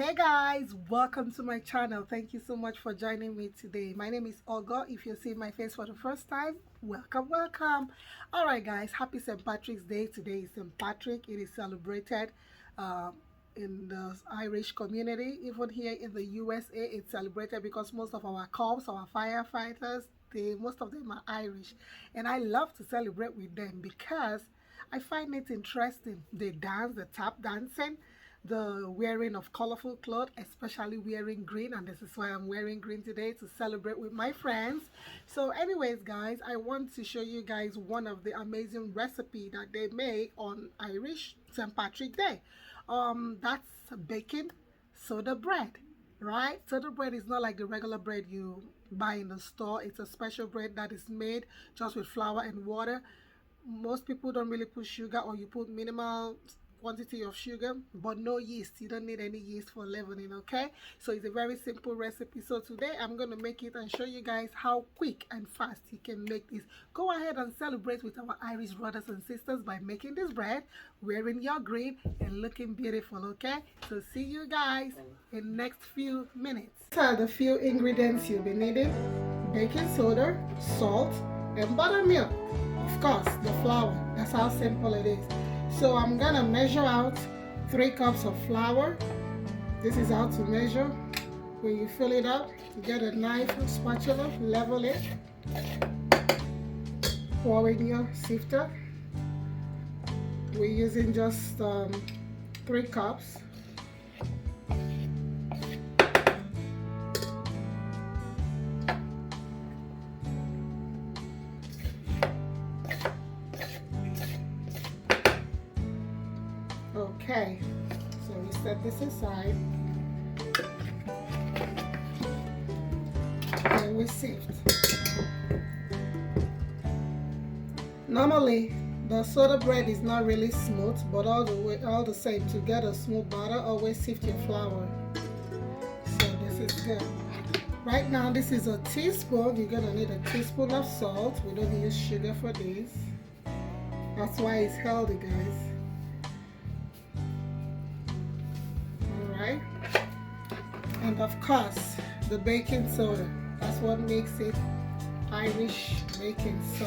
Hey guys, welcome to my channel. Thank you so much for joining me today. My name is Ogo. If you see my face for the first time, welcome. All right guys, happy St. Patrick's Day. Today is St. Patrick. It is celebrated uh, in the Irish community. Even here in the USA, it's celebrated because most of our cops, our firefighters, most of them are Irish, and I love to celebrate with them because I find it interesting. They dance, the tap dancing, the wearing of colorful clothes, especially wearing green, and this is why I'm wearing green today to celebrate with my friends. So anyways guys, I want to show you guys one of the amazing recipe that they make on Irish St. Patrick Day. That's baking soda bread, right? Soda bread is not like the regular bread you buy in the store. It's a special bread that is made just with flour and water. Most people don't really put sugar, or you put minimal quantity of sugar, but no yeast. You don't need any yeast for leavening. Okay, so it's a very simple recipe. So today I'm going to make it and show you guys how quick and fast you can make this. Go ahead and celebrate with our Irish brothers and sisters by making this bread, wearing your green, and looking beautiful. Okay, so see you guys in next few minutes. These are the few ingredients you'll be needing: baking soda, salt, and buttermilk. Of course, the flour. That's how simple it is. So I'm gonna measure out 3 cups of flour. This is how to measure. When you fill it up, get a knife or spatula, level it, pour in your sifter. We're using just 3 cups. Okay, so we set this aside and we sift. Normally the soda bread is not really smooth, but all the same, to get a smooth batter, always sift your flour. So this is good. Right now this is a teaspoon. You're gonna need a teaspoon of salt. We don't use sugar for this. That's why it's healthy, guys. And of course the baking soda. That's what makes it Irish baking, so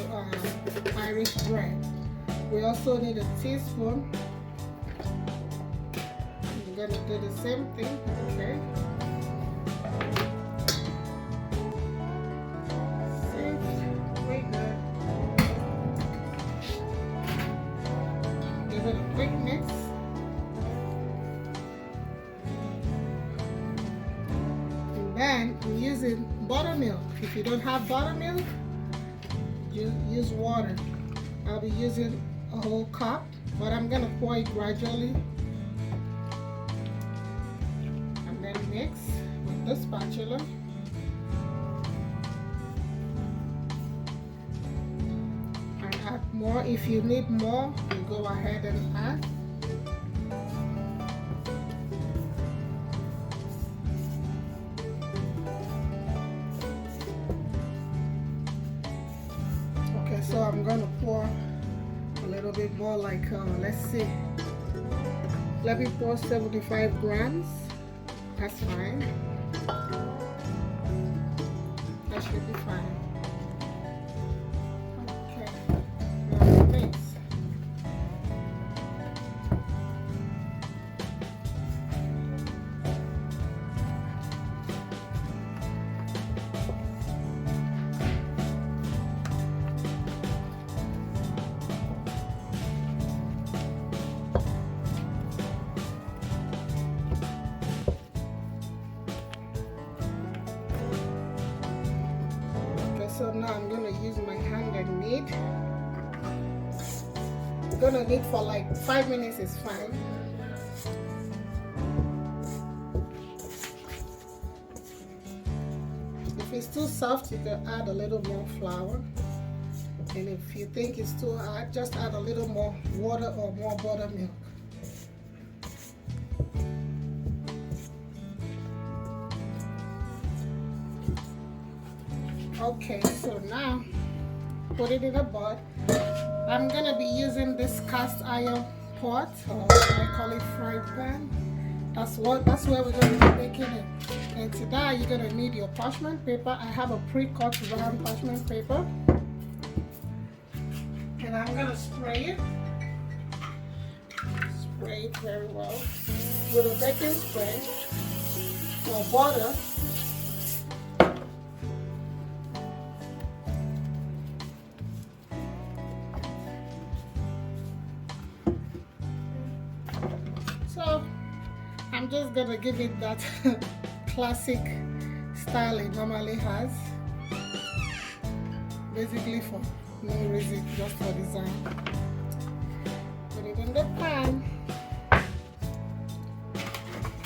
Irish bread. We also need a teaspoon. We're gonna do the same thing. Okay, very good. Give it a quick mix. And I'm using buttermilk. If you don't have buttermilk, you use water. I'll be using a whole cup, but I'm gonna pour it gradually and then mix with the spatula. And add more. If you need more, you go ahead and add. So I'm going to pour a little bit more, like let's see, let me pour 75 grams. That's fine. That should be fine. Okay, now mix. So now I'm going to use my hand and knead. I'm going to knead for like 5 minutes is fine. If it's too soft, you can add a little more flour. And if you think it's too hard, just add a little more water or more buttermilk. Okay, so now put it in a pot. I'm gonna be using this cast iron pot, or I call it frying pan. That's where we're going to be baking it. And to that, you're going to need your parchment paper. I have a pre-cut round parchment paper. And I'm going to spray it. Spray it very well with a baking spray or butter. So I'm just gonna give it that classic style it normally has, basically for no reason, just for design. Put it in the pan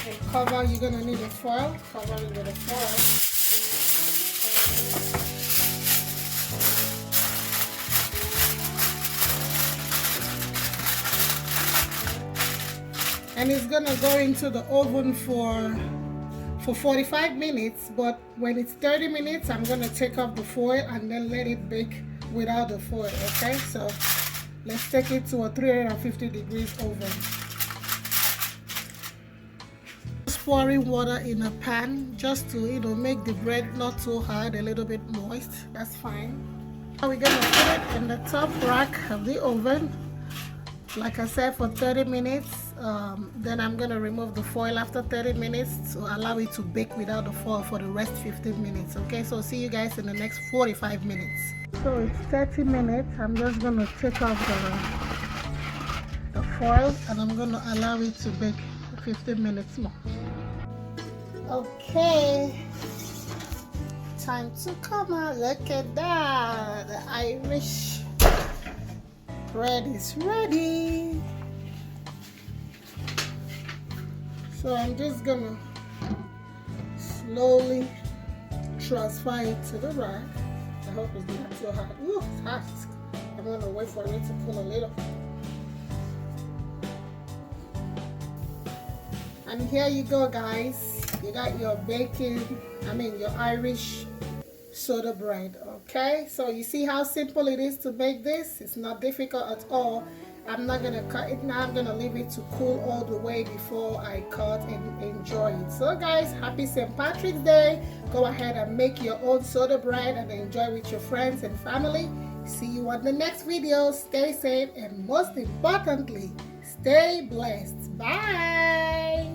and cover. You're gonna need a foil. Cover it with a foil. And it's gonna go into the oven for 45 minutes, but when it's 30 minutes, I'm gonna take off the foil and then let it bake without the foil, okay? So let's take it to a 350 degrees oven. Just pouring water in a pan just to, you know, make the bread not too hard, a little bit moist. That's fine. Now we're gonna put it in the top rack of the oven, like I said, for 30 minutes. Then I'm gonna remove the foil after 30 minutes to allow it to bake without the foil for the rest 15 minutes. Okay, so see you guys in the next 45 minutes. So it's 30 minutes. I'm just gonna take off the foil and I'm gonna allow it to bake 15 minutes more. Okay, time to come out. Look at that, the Irish bread is ready. So I'm just gonna slowly transfer it to the rack. I hope it's not too hot. Ooh, it's hot. I'm gonna wait for it to cool a little. And here you go, guys. You got your your Irish soda bread. Okay, so you see how simple it is to make this. It's not difficult at all. I'm not gonna cut it now. I'm gonna leave it to cool all the way before I cut and enjoy it. So guys, happy St. Patrick's Day. Go ahead and make your own soda bread and enjoy with your friends and family. See you on the next video. Stay safe and most importantly, stay blessed. Bye.